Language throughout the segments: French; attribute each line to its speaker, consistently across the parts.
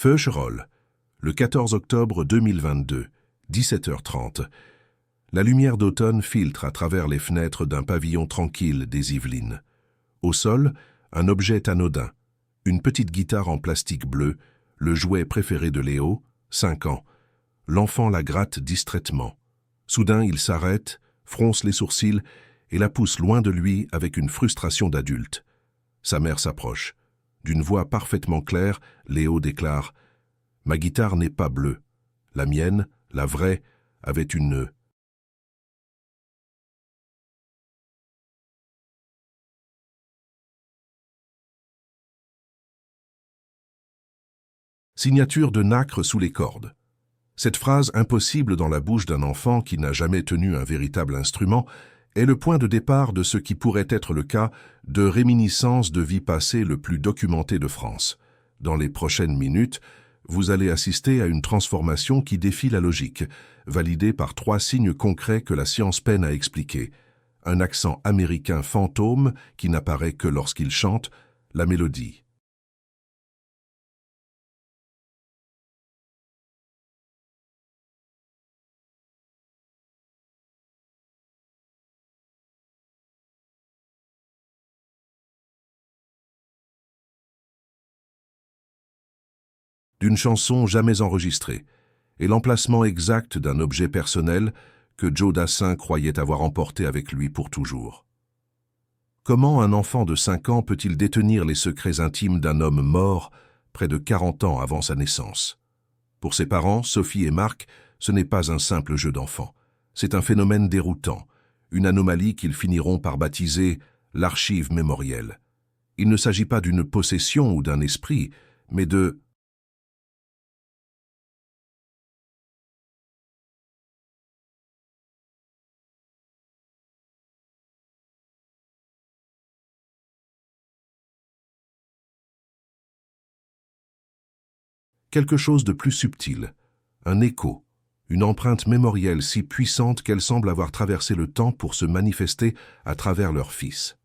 Speaker 1: Feucherolles, le 14 octobre 2022, 17h30. La lumière d'automne filtre à travers les fenêtres d'un pavillon tranquille des Yvelines. Au sol, un objet anodin, une petite guitare en plastique bleu, le jouet préféré de Léo, 5 ans. L'enfant la gratte distraitement. Soudain, il s'arrête, fronce les sourcils et la pousse loin de lui avec une frustration d'adulte. Sa mère s'approche. D'une voix parfaitement claire, Léo déclare « Ma guitare n'est pas bleue. La mienne, la vraie, avait une nœud. » Signature de nacre sous les cordes. Cette phrase impossible dans la bouche d'un enfant qui n'a jamais tenu un véritable instrument est le point de départ de ce qui pourrait être le cas de réminiscences de vie passée le plus documenté de France. Dans les prochaines minutes, vous allez assister à une transformation qui défie la logique, validée par 3 signes concrets que la science peine à expliquer. Un accent américain fantôme qui n'apparaît que lorsqu'il chante, la mélodie. D'une chanson jamais enregistrée, et l'emplacement exact d'un objet personnel que Joe Dassin croyait avoir emporté avec lui pour toujours. Comment un enfant de 5 ans peut-il détenir les secrets intimes d'un homme mort près de 40 ans avant sa naissance? Pour ses parents, Sophie et Marc, ce n'est pas un simple jeu d'enfant. C'est un phénomène déroutant, une anomalie qu'ils finiront par baptiser l'archive mémorielle. Il ne s'agit pas d'une possession ou d'un esprit, mais de quelque chose de plus subtil, un écho, une empreinte mémorielle si puissante qu'elle semble avoir traversé le temps pour se manifester à travers leur fils.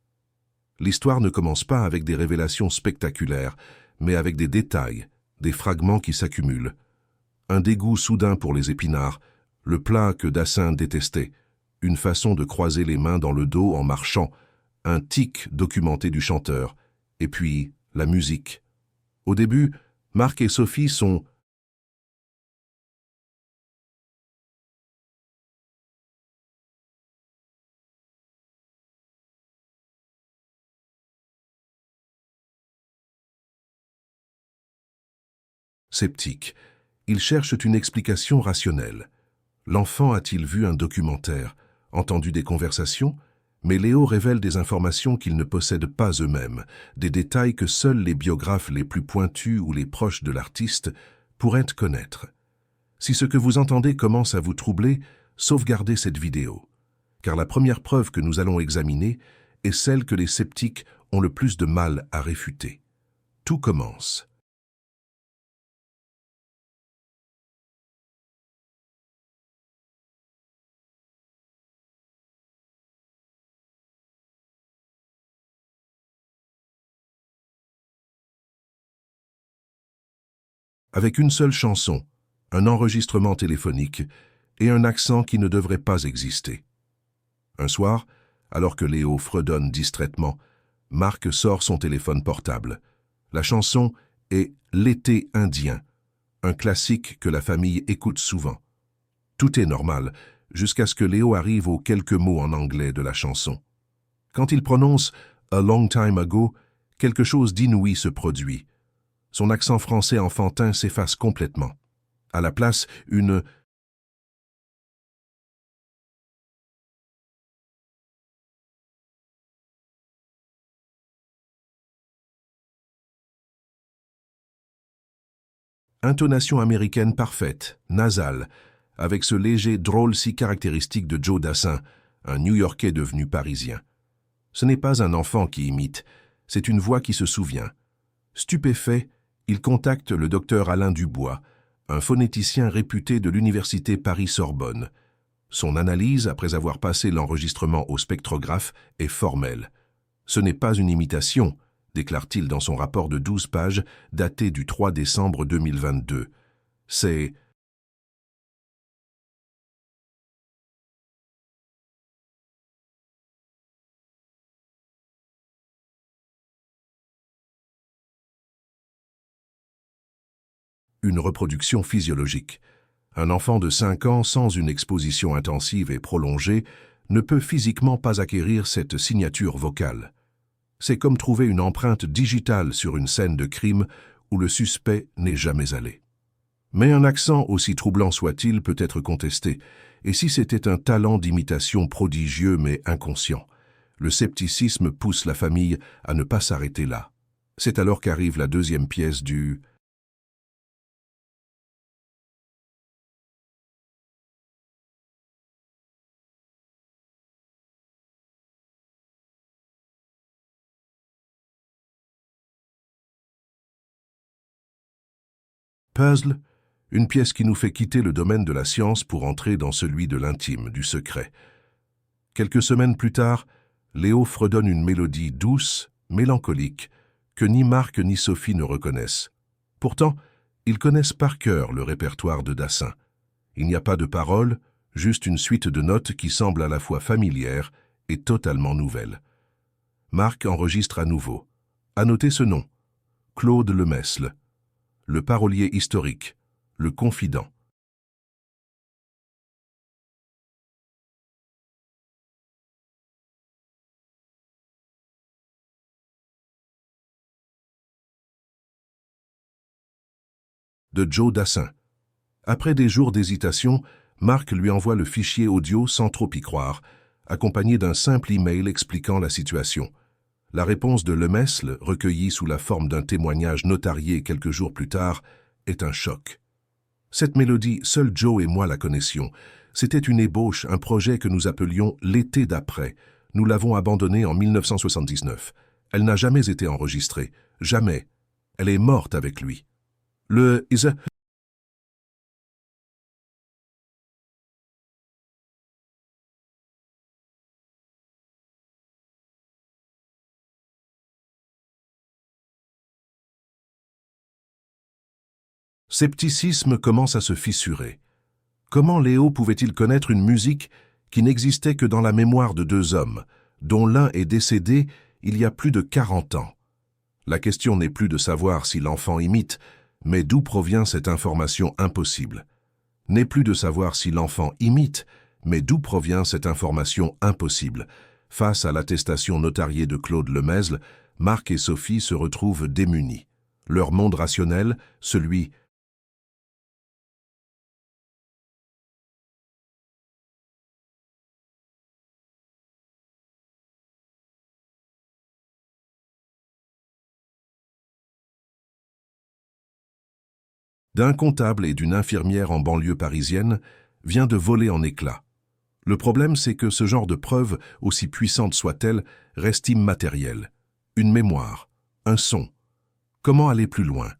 Speaker 1: L'histoire ne commence pas avec des révélations spectaculaires, mais avec des détails, des fragments qui s'accumulent. Un dégoût soudain pour les épinards, le plat que Dassin détestait, une façon de croiser les mains dans le dos en marchant, un tic documenté du chanteur, et puis la musique. Au début, Marc et Sophie sont sceptiques. Ils cherchent une explication rationnelle. L'enfant a-t-il vu un documentaire, entendu des conversations? Mais Léo révèle des informations qu'ils ne possèdent pas eux-mêmes, des détails que seuls les biographes les plus pointus ou les proches de l'artiste pourraient connaître. Si ce que vous entendez commence à vous troubler, sauvegardez cette vidéo. Car la première preuve que nous allons examiner est celle que les sceptiques ont le plus de mal à réfuter. Tout commence. Avec une seule chanson, un enregistrement téléphonique et un accent qui ne devrait pas exister. Un soir, alors que Léo fredonne distraitement, Marc sort son téléphone portable. La chanson est « L'été indien », un classique que la famille écoute souvent. Tout est normal, jusqu'à ce que Léo arrive aux quelques mots en anglais de la chanson. Quand il prononce « A long time ago », quelque chose d'inouï se produit. Son accent français enfantin s'efface complètement. À la place, une intonation américaine parfaite, nasale, avec ce léger drôle si caractéristique de Joe Dassin, un New-Yorkais devenu parisien. Ce n'est pas un enfant qui imite, c'est une voix qui se souvient. Stupéfait, il contacte le docteur Alain Dubois, un phonéticien réputé de l'université Paris-Sorbonne. Son analyse, après avoir passé l'enregistrement au spectrographe, est formelle. Ce n'est pas une imitation, déclare-t-il dans son rapport de 12 pages daté du 3 décembre 2022. C'est une reproduction physiologique. Un enfant de 5 ans sans une exposition intensive et prolongée ne peut physiquement pas acquérir cette signature vocale. C'est comme trouver une empreinte digitale sur une scène de crime où le suspect n'est jamais allé. Mais un accent, aussi troublant soit-il, peut être contesté, et si c'était un talent d'imitation prodigieux mais inconscient? Le scepticisme pousse la famille à ne pas s'arrêter là. C'est alors qu'arrive la deuxième pièce du puzzle, une pièce qui nous fait quitter le domaine de la science pour entrer dans celui de l'intime, du secret. Quelques semaines plus tard, Léo fredonne une mélodie douce, mélancolique, que ni Marc ni Sophie ne reconnaissent. Pourtant, ils connaissent par cœur le répertoire de Dassin. Il n'y a pas de paroles, juste une suite de notes qui semble à la fois familière et totalement nouvelle. Marc enregistre à nouveau. À noter ce nom, Claude Lemesle, le parolier historique, le confident. De Joe Dassin. Après des jours d'hésitation, Marc lui envoie le fichier audio sans trop y croire, accompagné d'un simple email expliquant la situation. La réponse de Lemesle, recueillie sous la forme d'un témoignage notarié quelques jours plus tard, est un choc. Cette mélodie, seul Joe et moi la connaissions. C'était une ébauche, un projet que nous appelions l'été d'après. Nous l'avons abandonnée en 1979. Elle n'a jamais été enregistrée. Jamais. Elle est morte avec lui. Le scepticisme commence à se fissurer. Comment Léo pouvait-il connaître une musique qui n'existait que dans la mémoire de deux hommes, dont l'un est décédé il y a plus de 40 ans? La question n'est plus de savoir si l'enfant imite, mais d'où provient cette information impossible. N'est plus de savoir si l'enfant imite, mais d'où provient cette information impossible. Face à l'attestation notariée de Claude Lemesle, Marc et Sophie se retrouvent démunis. Leur monde rationnel, celui d'un comptable et d'une infirmière en banlieue parisienne, vient de voler en éclats. Le problème, c'est que ce genre de preuve, aussi puissante soit-elle, reste immatérielle. Une mémoire, un son. Comment aller plus loin?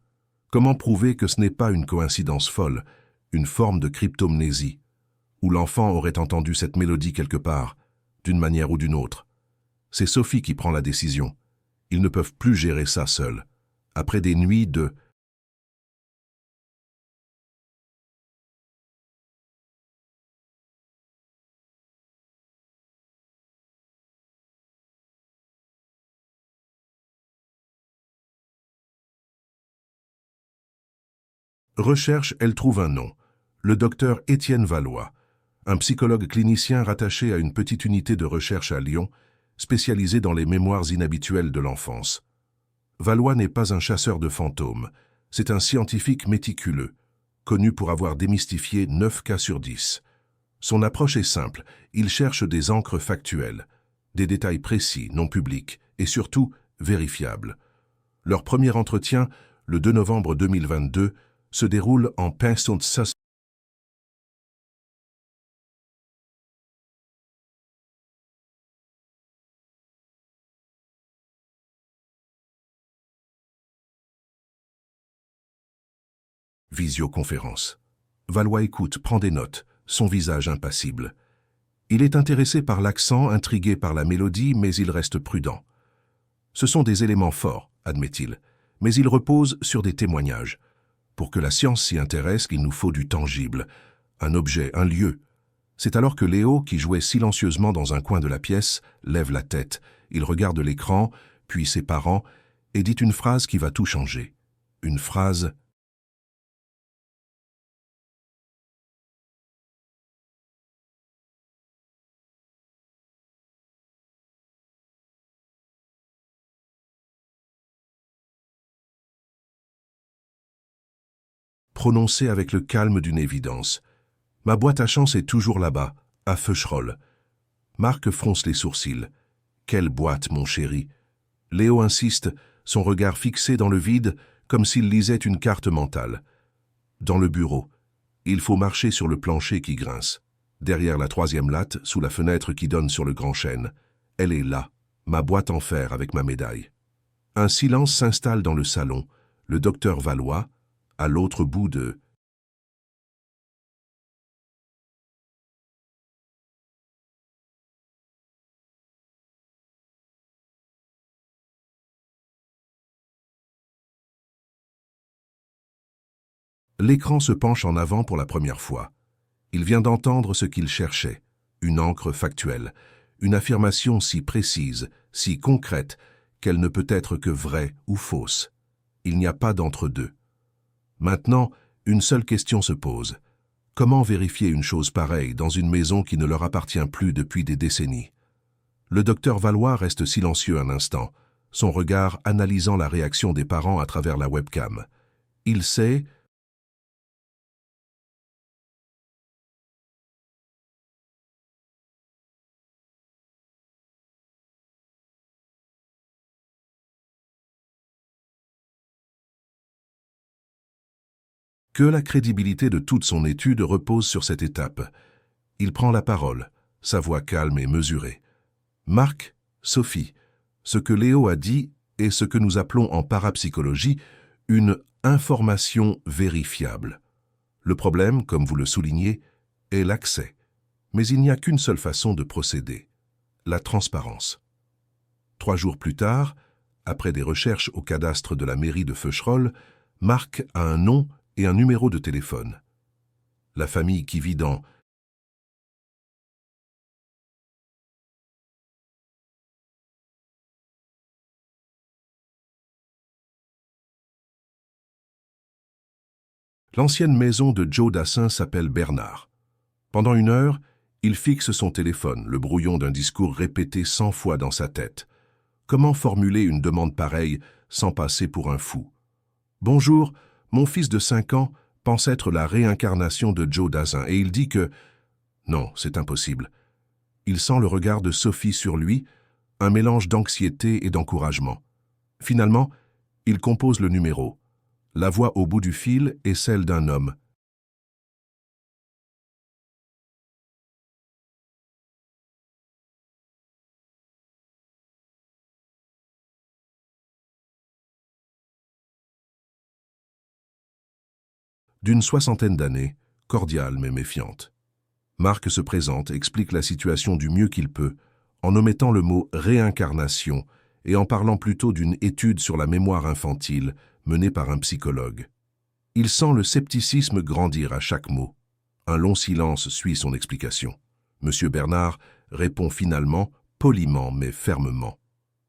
Speaker 1: Comment prouver que ce n'est pas une coïncidence folle, une forme de cryptomnésie, où l'enfant aurait entendu cette mélodie quelque part, d'une manière ou d'une autre? C'est Sophie qui prend la décision. Ils ne peuvent plus gérer ça seuls. Après des nuits de recherche, elle trouve un nom. Le docteur Étienne Valois, un psychologue clinicien rattaché à une petite unité de recherche à Lyon, spécialisé dans les mémoires inhabituelles de l'enfance. Valois n'est pas un chasseur de fantômes, c'est un scientifique méticuleux, connu pour avoir démystifié 9 cas sur 10. Son approche est simple, il cherche des encres factuelles, des détails précis, non publics, et surtout vérifiables. Leur premier entretien, le 2 novembre 2022, se déroule en Pinson-Sus. Visioconférence. Valois écoute, prend des notes, son visage impassible. Il est intéressé par l'accent, intrigué par la mélodie, mais il reste prudent. Ce sont des éléments forts, admet-il, mais ils reposent sur des témoignages. Pour que la science s'y intéresse, il nous faut du tangible, un objet, un lieu. C'est alors que Léo, qui jouait silencieusement dans un coin de la pièce, lève la tête. Il regarde l'écran, puis ses parents, et dit une phrase qui va tout changer. Une phrase prononcée avec le calme d'une évidence. « Ma boîte à chance est toujours là-bas, à Feucherolles. » Marc fronce les sourcils. « Quelle boîte, mon chéri ?» Léo insiste, son regard fixé dans le vide, comme s'il lisait une carte mentale. Dans le bureau. Il faut marcher sur le plancher qui grince. Derrière la troisième latte, sous la fenêtre qui donne sur le grand chêne. Elle est là, ma boîte en fer avec ma médaille. Un silence s'installe dans le salon. Le docteur Valois, à l'autre bout de... L'écran se penche en avant pour la première fois. Il vient d'entendre ce qu'il cherchait, une encre factuelle, une affirmation si précise, si concrète, qu'elle ne peut être que vraie ou fausse. Il n'y a pas d'entre-deux. Maintenant, une seule question se pose. Comment vérifier une chose pareille dans une maison qui ne leur appartient plus depuis des décennies? Le docteur Valois reste silencieux un instant, son regard analysant la réaction des parents à travers la webcam. Il sait... que la crédibilité de toute son étude repose sur cette étape. Il prend la parole, sa voix calme et mesurée. Marc, Sophie, ce que Léo a dit est ce que nous appelons en parapsychologie une information vérifiable. Le problème, comme vous le soulignez, est l'accès. Mais il n'y a qu'une seule façon de procéder, la transparence. 3 jours plus tard, après des recherches au cadastre de la mairie de Feucherolles, Marc a un nom et un numéro de téléphone. La famille qui vit dans l'ancienne maison de Joe Dassin s'appelle Bernard. Pendant 1 heure, il fixe son téléphone, le brouillon d'un discours répété 100 fois dans sa tête. Comment formuler une demande pareille sans passer pour un fou? Bonjour, mon fils de 5 ans pense être la réincarnation de Joe Dassin et il dit que... Non, c'est impossible. Il sent le regard de Sophie sur lui, un mélange d'anxiété et d'encouragement. Finalement, il compose le numéro. La voix au bout du fil est celle d'un homme. D'une 60aine d'années, cordiale mais méfiante. Marc se présente, explique la situation du mieux qu'il peut, en omettant le mot « réincarnation » et en parlant plutôt d'une étude sur la mémoire infantile menée par un psychologue. Il sent le scepticisme grandir à chaque mot. Un long silence suit son explication. Monsieur Bernard répond finalement, poliment mais fermement.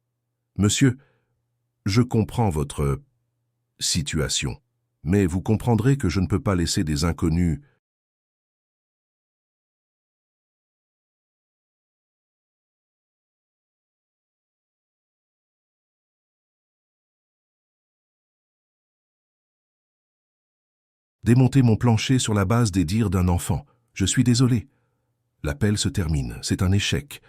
Speaker 1: « Monsieur, je comprends votre situation, mais vous comprendrez que je ne peux pas laisser des inconnus... » démonter mon plancher sur la base des dires d'un enfant. Je suis désolé. L'appel se termine. C'est un échec.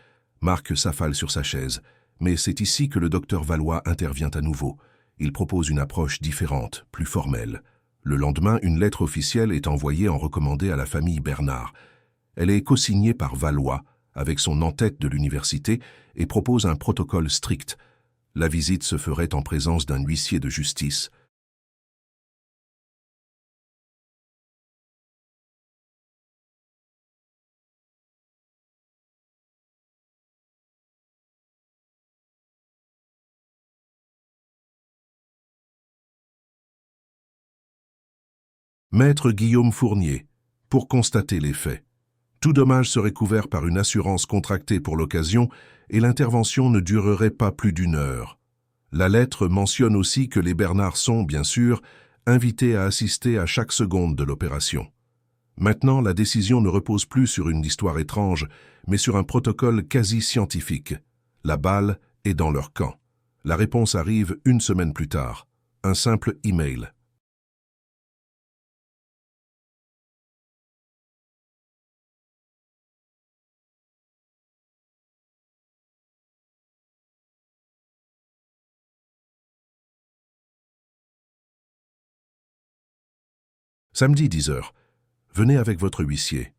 Speaker 1: Marc s'affale sur sa chaise. Mais c'est ici que le docteur Valois intervient à nouveau. Il propose une approche différente, plus formelle. Le lendemain, une lettre officielle est envoyée en recommandé à la famille Bernard. Elle est co-signée par Valois, avec son en-tête de l'université, et propose un protocole strict. La visite se ferait en présence d'un huissier de justice. Maître Guillaume Fournier, pour constater les faits. Tout dommage serait couvert par une assurance contractée pour l'occasion et l'intervention ne durerait pas plus d'1 heure. La lettre mentionne aussi que les Bernard sont, bien sûr, invités à assister à chaque seconde de l'opération. Maintenant, la décision ne repose plus sur une histoire étrange, mais sur un protocole quasi scientifique. La balle est dans leur camp. La réponse arrive 1 semaine plus tard. Un simple email. Samedi 10h. Venez avec votre huissier.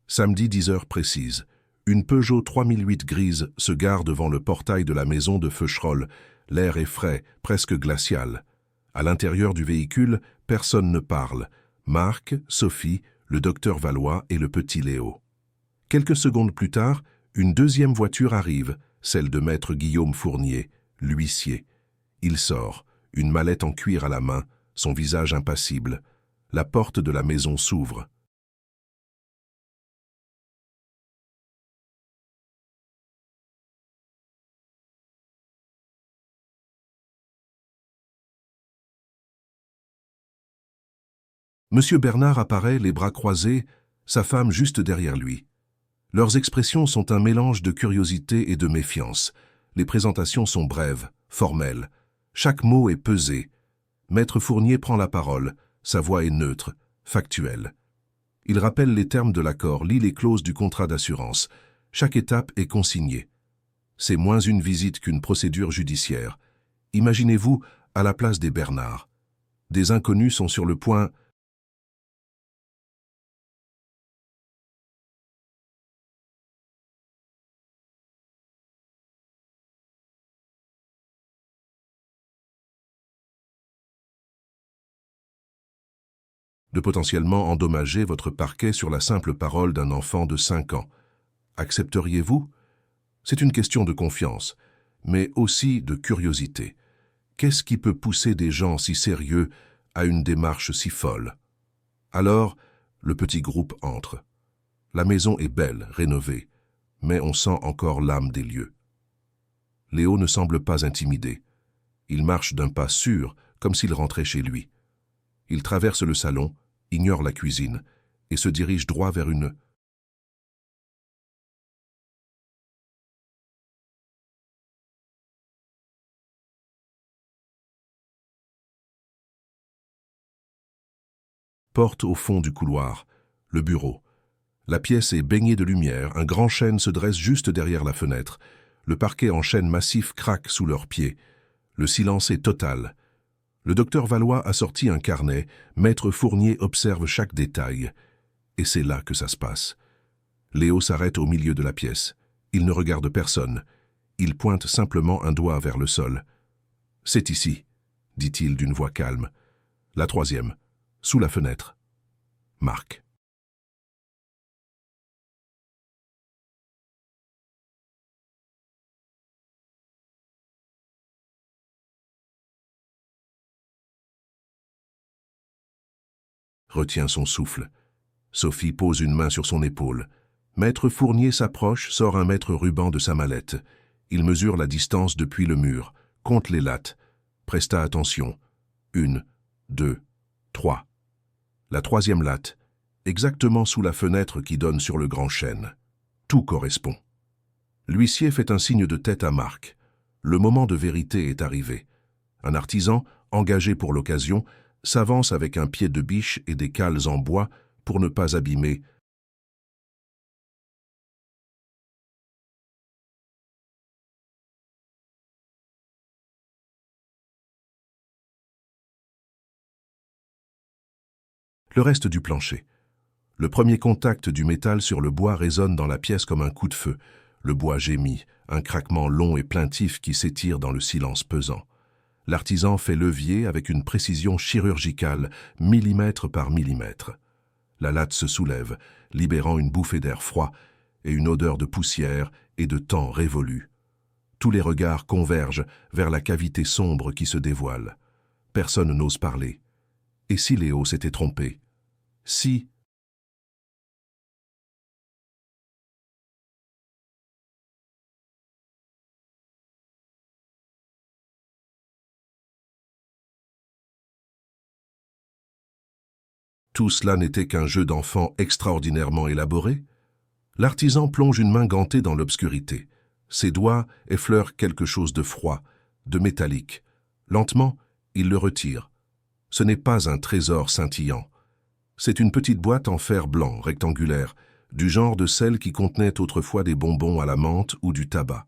Speaker 1: Samedi 10h précise. Une Peugeot 3008 grise se gare devant le portail de la maison de Feucherolles. L'air est frais, presque glacial. À l'intérieur du véhicule, personne ne parle. Marc, Sophie, le docteur Valois et le petit Léo. Quelques secondes plus tard, une deuxième voiture arrive, celle de maître Guillaume Fournier, l'huissier. Il sort, une mallette en cuir à la main, son visage impassible. La porte de la maison s'ouvre. Monsieur Bernard apparaît, les bras croisés, sa femme juste derrière lui. Leurs expressions sont un mélange de curiosité et de méfiance. Les présentations sont brèves, formelles. Chaque mot est pesé. Maître Fournier prend la parole. Sa voix est neutre, factuelle. Il rappelle les termes de l'accord, lit les clauses du contrat d'assurance. Chaque étape est consignée. C'est moins une visite qu'une procédure judiciaire. Imaginez-vous à la place des Bernard. Des inconnus sont sur le point de potentiellement endommager votre parquet sur la simple parole d'un enfant de 5 ans. Accepteriez-vous? C'est une question de confiance, mais aussi de curiosité. Qu'est-ce qui peut pousser des gens si sérieux à une démarche si folle? Alors, le petit groupe entre. La maison est belle, rénovée, mais on sent encore l'âme des lieux. Léo ne semble pas intimidé. Il marche d'un pas sûr, comme s'il rentrait chez lui. Il traverse le salon, ignore la cuisine, et se dirige droit vers une porte au fond du couloir, le bureau. La pièce est baignée de lumière, un grand chêne se dresse juste derrière la fenêtre. Le parquet en chêne massif craque sous leurs pieds. Le silence est total. Le docteur Valois a sorti un carnet, maître Fournier observe chaque détail. Et c'est là que ça se passe. Léo s'arrête au milieu de la pièce. Il ne regarde personne. Il pointe simplement un doigt vers le sol. « C'est ici », dit-il d'une voix calme. La troisième, sous la fenêtre. Marc. Retient son souffle. Sophie pose une main sur son épaule. Maître Fournier s'approche, sort un mètre ruban de sa mallette. Il mesure la distance depuis le mur, compte les lattes. Presta attention. 1, 2, 3. La troisième latte, exactement sous la fenêtre qui donne sur le grand chêne. Tout correspond. L'huissier fait un signe de tête à Marc. Le moment de vérité est arrivé. Un artisan, engagé pour l'occasion, s'avance avec un pied de biche et des cales en bois pour ne pas abîmer. Le reste du plancher. Le premier contact du métal sur le bois résonne dans la pièce comme un coup de feu. Le bois gémit, un craquement long et plaintif qui s'étire dans le silence pesant. L'artisan fait levier avec une précision chirurgicale, millimètre par millimètre. La latte se soulève, libérant une bouffée d'air froid et une odeur de poussière et de temps révolu. Tous les regards convergent vers la cavité sombre qui se dévoile. Personne n'ose parler. Et si Léo s'était trompé? Si... Tout cela n'était qu'un jeu d'enfant extraordinairement élaboré? L'artisan plonge une main gantée dans l'obscurité. Ses doigts effleurent quelque chose de froid, de métallique. Lentement, il le retire. Ce n'est pas un trésor scintillant. C'est une petite boîte en fer blanc, rectangulaire, du genre de celle qui contenait autrefois des bonbons à la menthe ou du tabac.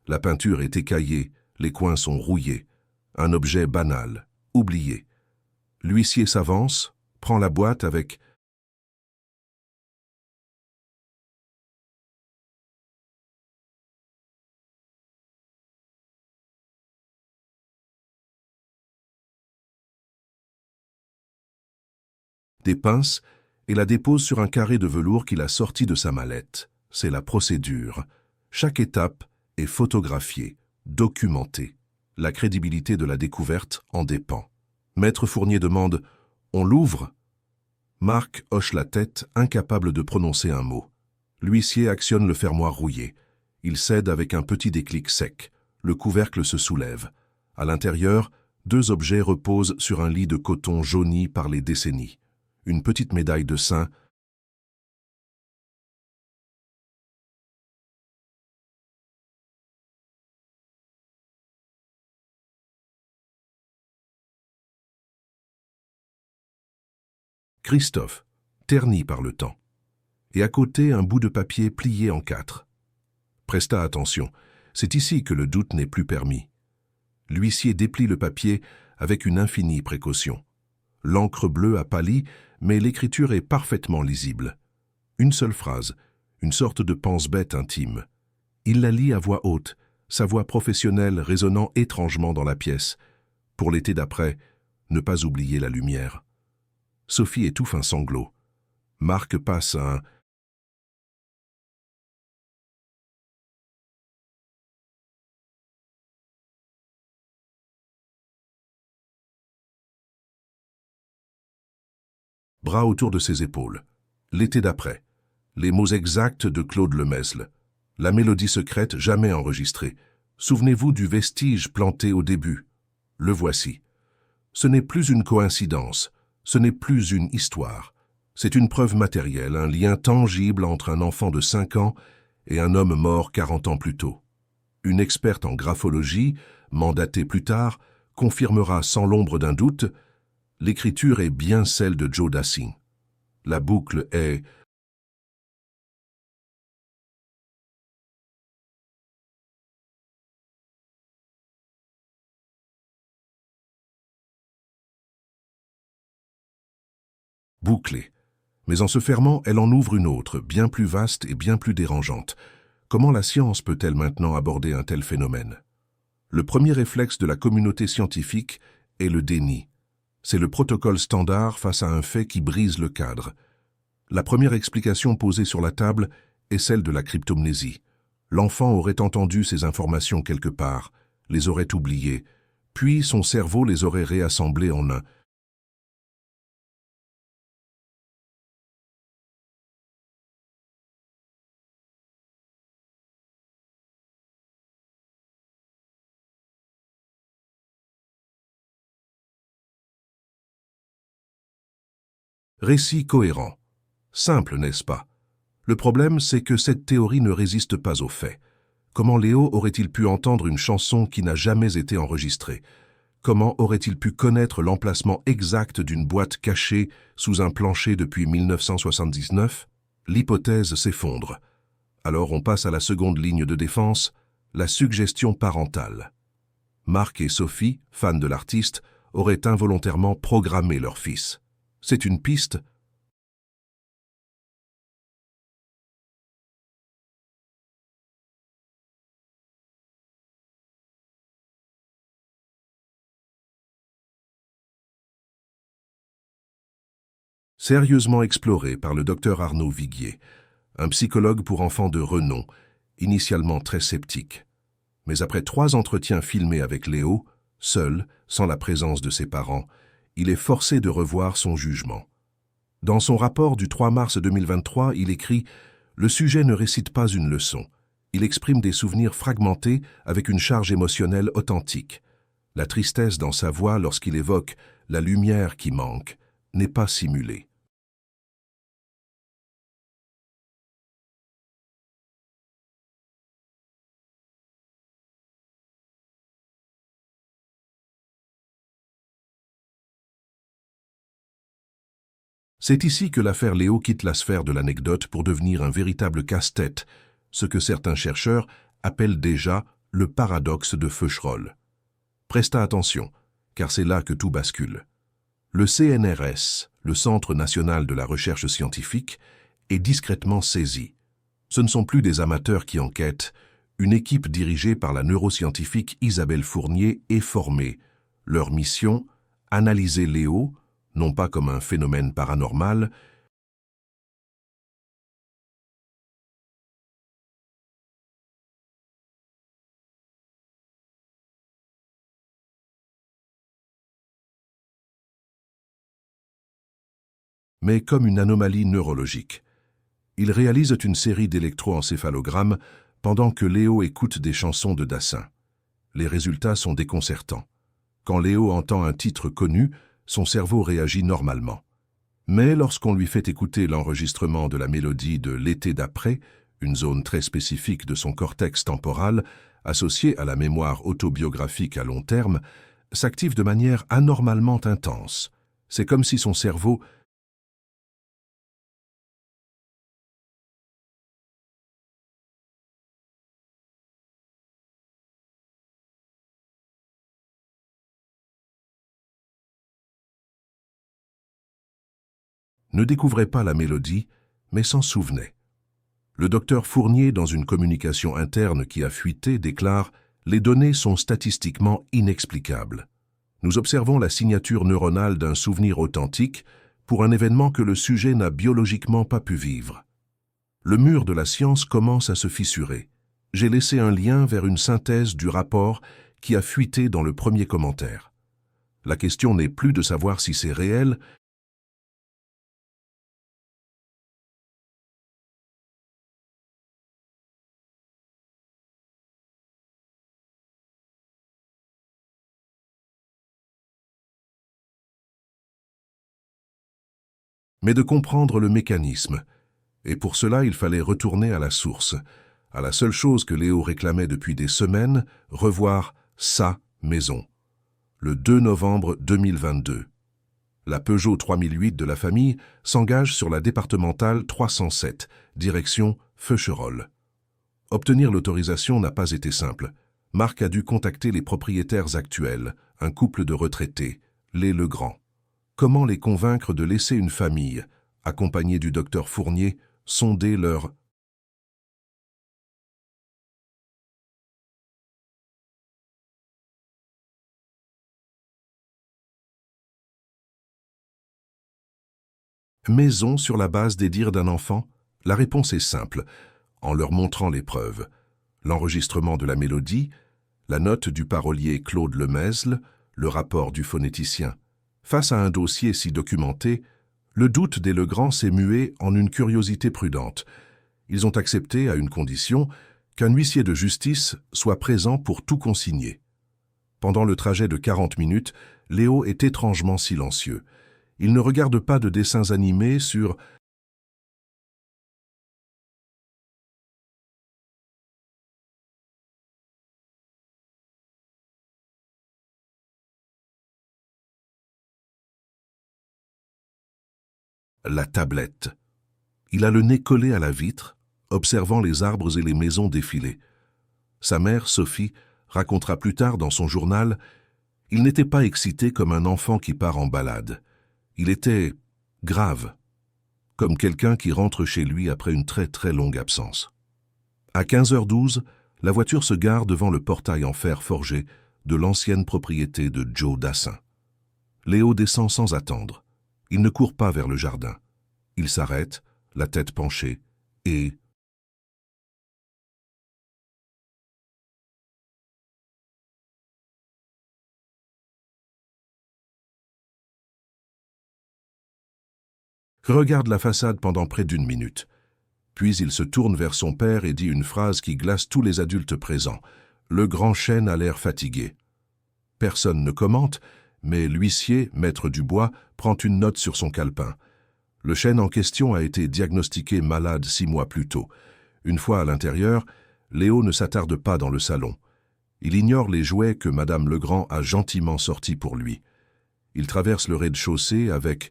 Speaker 1: La peinture est écaillée, les coins sont rouillés. Un objet banal, oublié. L'huissier s'avance, prend la boîte avec des pinces et la dépose sur un carré de velours qu'il a sorti de sa mallette. C'est la procédure. Chaque étape est photographiée, documentée. La crédibilité de la découverte en dépend. Maître Fournier demande « On l'ouvre ?» Marc hoche la tête, incapable de prononcer un mot. L'huissier actionne le fermoir rouillé. Il cède avec un petit déclic sec. Le couvercle se soulève. À l'intérieur, 2 objets reposent sur un lit de coton jauni par les décennies. Une petite médaille de saint, Christophe, terni par le temps. Et à côté, un bout de papier plié en 4. Presta attention, c'est ici que le doute n'est plus permis. L'huissier déplie le papier avec une infinie précaution. L'encre bleue a pâli, mais l'écriture est parfaitement lisible. Une seule phrase, une sorte de pense-bête intime. Il la lit à voix haute, sa voix professionnelle résonnant étrangement dans la pièce. Pour l'été d'après, ne pas oublier la lumière. Sophie étouffe un sanglot. Marc passe un bras autour de ses épaules. L'été d'après. Les mots exacts de Claude Lemesle. La mélodie secrète jamais enregistrée. Souvenez-vous du vestige planté au début. Le voici. Ce n'est plus une coïncidence. Ce n'est plus une histoire. C'est une preuve matérielle, un lien tangible entre un enfant de 5 ans et un homme mort 40 ans plus tôt. Une experte en graphologie, mandatée plus tard, confirmera sans l'ombre d'un doute: l'écriture est bien celle de Joe Dassin. La boucle est bouclée. Mais en se fermant, elle en ouvre une autre, bien plus vaste et bien plus dérangeante. Comment la science peut-elle maintenant aborder un tel phénomène? Le premier réflexe de la communauté scientifique est le déni. C'est le protocole standard face à un fait qui brise le cadre. La première explication posée sur la table est celle de la cryptomnésie. L'enfant aurait entendu ces informations quelque part, les aurait oubliées, puis son cerveau les aurait réassemblées en un. Récit cohérent. Simple, n'est-ce pas? Le problème, c'est que cette théorie ne résiste pas aux faits. Comment Léo aurait-il pu entendre une chanson qui n'a jamais été enregistrée? Comment aurait-il pu connaître l'emplacement exact d'une boîte cachée sous un plancher depuis 1979? L'hypothèse s'effondre. Alors on passe à la seconde ligne de défense, la suggestion parentale. Marc et Sophie, fans de l'artiste, auraient involontairement programmé leur fils. C'est une piste. Sérieusement explorée par le docteur Arnaud Viguier, un psychologue pour enfants de renom, initialement très sceptique. Mais après 3 entretiens filmés avec Léo, seul, sans la présence de ses parents, il est forcé de revoir son jugement. Dans son rapport du 3 mars 2023, il écrit « Le sujet ne récite pas une leçon. Il exprime des souvenirs fragmentés avec une charge émotionnelle authentique. La tristesse dans sa voix lorsqu'il évoque la lumière qui manque n'est pas simulée. » C'est ici que l'affaire Léo quitte la sphère de l'anecdote pour devenir un véritable casse-tête, ce que certains chercheurs appellent déjà le paradoxe de Feucherolles. Presta attention, car c'est là que tout bascule. Le CNRS, le Centre national de la recherche scientifique, est discrètement saisi. Ce ne sont plus des amateurs qui enquêtent, une équipe dirigée par la neuroscientifique Isabelle Fournier est formée. Leur mission, analyser Léo, non pas comme un phénomène paranormal, mais comme une anomalie neurologique. Ils réalisent une série d'électroencéphalogrammes pendant que Léo écoute des chansons de Dassin. Les résultats sont déconcertants. Quand Léo entend un titre connu, son cerveau réagit normalement. Mais lorsqu'on lui fait écouter l'enregistrement de la mélodie de L'été d'après, une zone très spécifique de son cortex temporal, associée à la mémoire autobiographique à long terme, s'active de manière anormalement intense. C'est comme si son cerveau ne découvrait pas la mélodie, mais s'en souvenait. Le docteur Fournier, dans une communication interne qui a fuité, déclare « Les données sont statistiquement inexplicables. Nous observons la signature neuronale d'un souvenir authentique pour un événement que le sujet n'a biologiquement pas pu vivre. Le mur de la science commence à se fissurer. J'ai laissé un lien vers une synthèse du rapport qui a fuité dans le premier commentaire. La question n'est plus de savoir si c'est réel, mais de comprendre le mécanisme. Et pour cela, il fallait retourner à la source, à la seule chose que Léo réclamait depuis des semaines, revoir sa maison. Le 2 novembre 2022. La Peugeot 3008 de la famille s'engage sur la départementale 307, direction Feucherolles. Obtenir l'autorisation n'a pas été simple. Marc a dû contacter les propriétaires actuels, un couple de retraités, les Legrand. Comment les convaincre de laisser une famille, accompagnée du docteur Fournier, sonder leur maison sur la base des dires d'un enfant? La réponse est simple, en leur montrant les preuves. L'enregistrement de la mélodie, la note du parolier Claude Lemesle, le rapport du phonéticien. Face à un dossier si documenté, le doute des Legrand s'est mué en une curiosité prudente. Ils ont accepté, à une condition, qu'un huissier de justice soit présent pour tout consigner. Pendant le trajet de 40 minutes, Léo est étrangement silencieux. Il ne regarde pas de dessins animés sur la tablette. Il a le nez collé à la vitre, observant les arbres et les maisons défiler. Sa mère, Sophie, racontera plus tard dans son journal « Il n'était pas excité comme un enfant qui part en balade. Il était grave, comme quelqu'un qui rentre chez lui après une très très longue absence. » À 15h12, la voiture se gare devant le portail en fer forgé de l'ancienne propriété de Joe Dassin. Léo descend sans attendre. Il ne court pas vers le jardin. Il s'arrête, la tête penchée, et regarde la façade pendant près d'1 minute. Puis il se tourne vers son père et dit une phrase qui glace tous les adultes présents. Le grand chêne a l'air fatigué. Personne ne commente, mais l'huissier, maître Dubois, prend une note sur son calepin. Le chêne en question a été diagnostiqué malade 6 mois plus tôt. Une fois à l'intérieur, Léo ne s'attarde pas dans le salon. Il ignore les jouets que Madame Legrand a gentiment sortis pour lui. Il traverse le rez-de-chaussée avec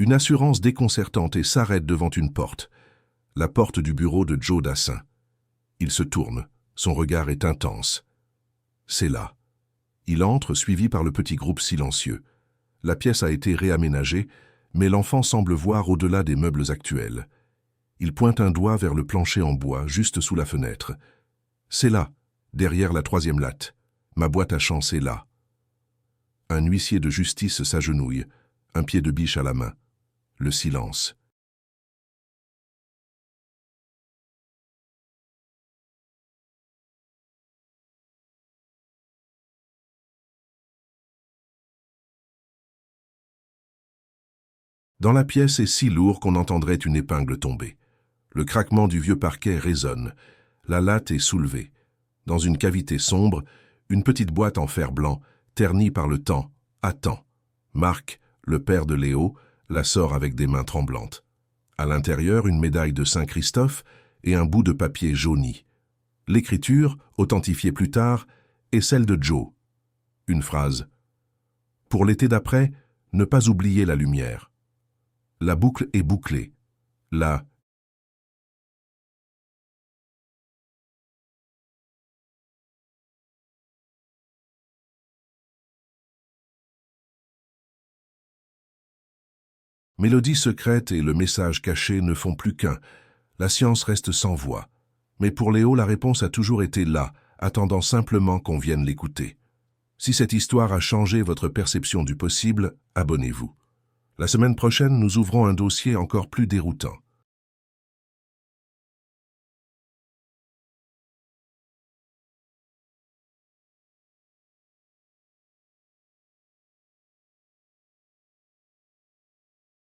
Speaker 1: une assurance déconcertante et s'arrête devant une porte. La porte du bureau de Joe Dassin. Il se tourne. Son regard est intense. C'est là. Il entre, suivi par le petit groupe silencieux. La pièce a été réaménagée, mais l'enfant semble voir au-delà des meubles actuels. Il pointe un doigt vers le plancher en bois, juste sous la fenêtre. C'est là, derrière la 3e latte. Ma boîte à chance est là. Un huissier de justice s'agenouille, un pied de biche à la main. Le silence. Dans la pièce est si lourd qu'on entendrait une épingle tomber. Le craquement du vieux parquet résonne. La latte est soulevée. Dans une cavité sombre, une petite boîte en fer blanc, ternie par le temps, attend. Marc, le père de Léo, la sort avec des mains tremblantes. À l'intérieur, une médaille de Saint-Christophe et un bout de papier jauni. L'écriture, authentifiée plus tard, est celle de Joe. Une phrase. Pour l'été d'après, ne pas oublier la lumière. La boucle est bouclée. La mélodie secrète et le message caché ne font plus qu'un. La science reste sans voix. Mais pour Léo, la réponse a toujours été là, attendant simplement qu'on vienne l'écouter. Si cette histoire a changé votre perception du possible, abonnez-vous. La semaine prochaine, nous ouvrons un dossier encore plus déroutant.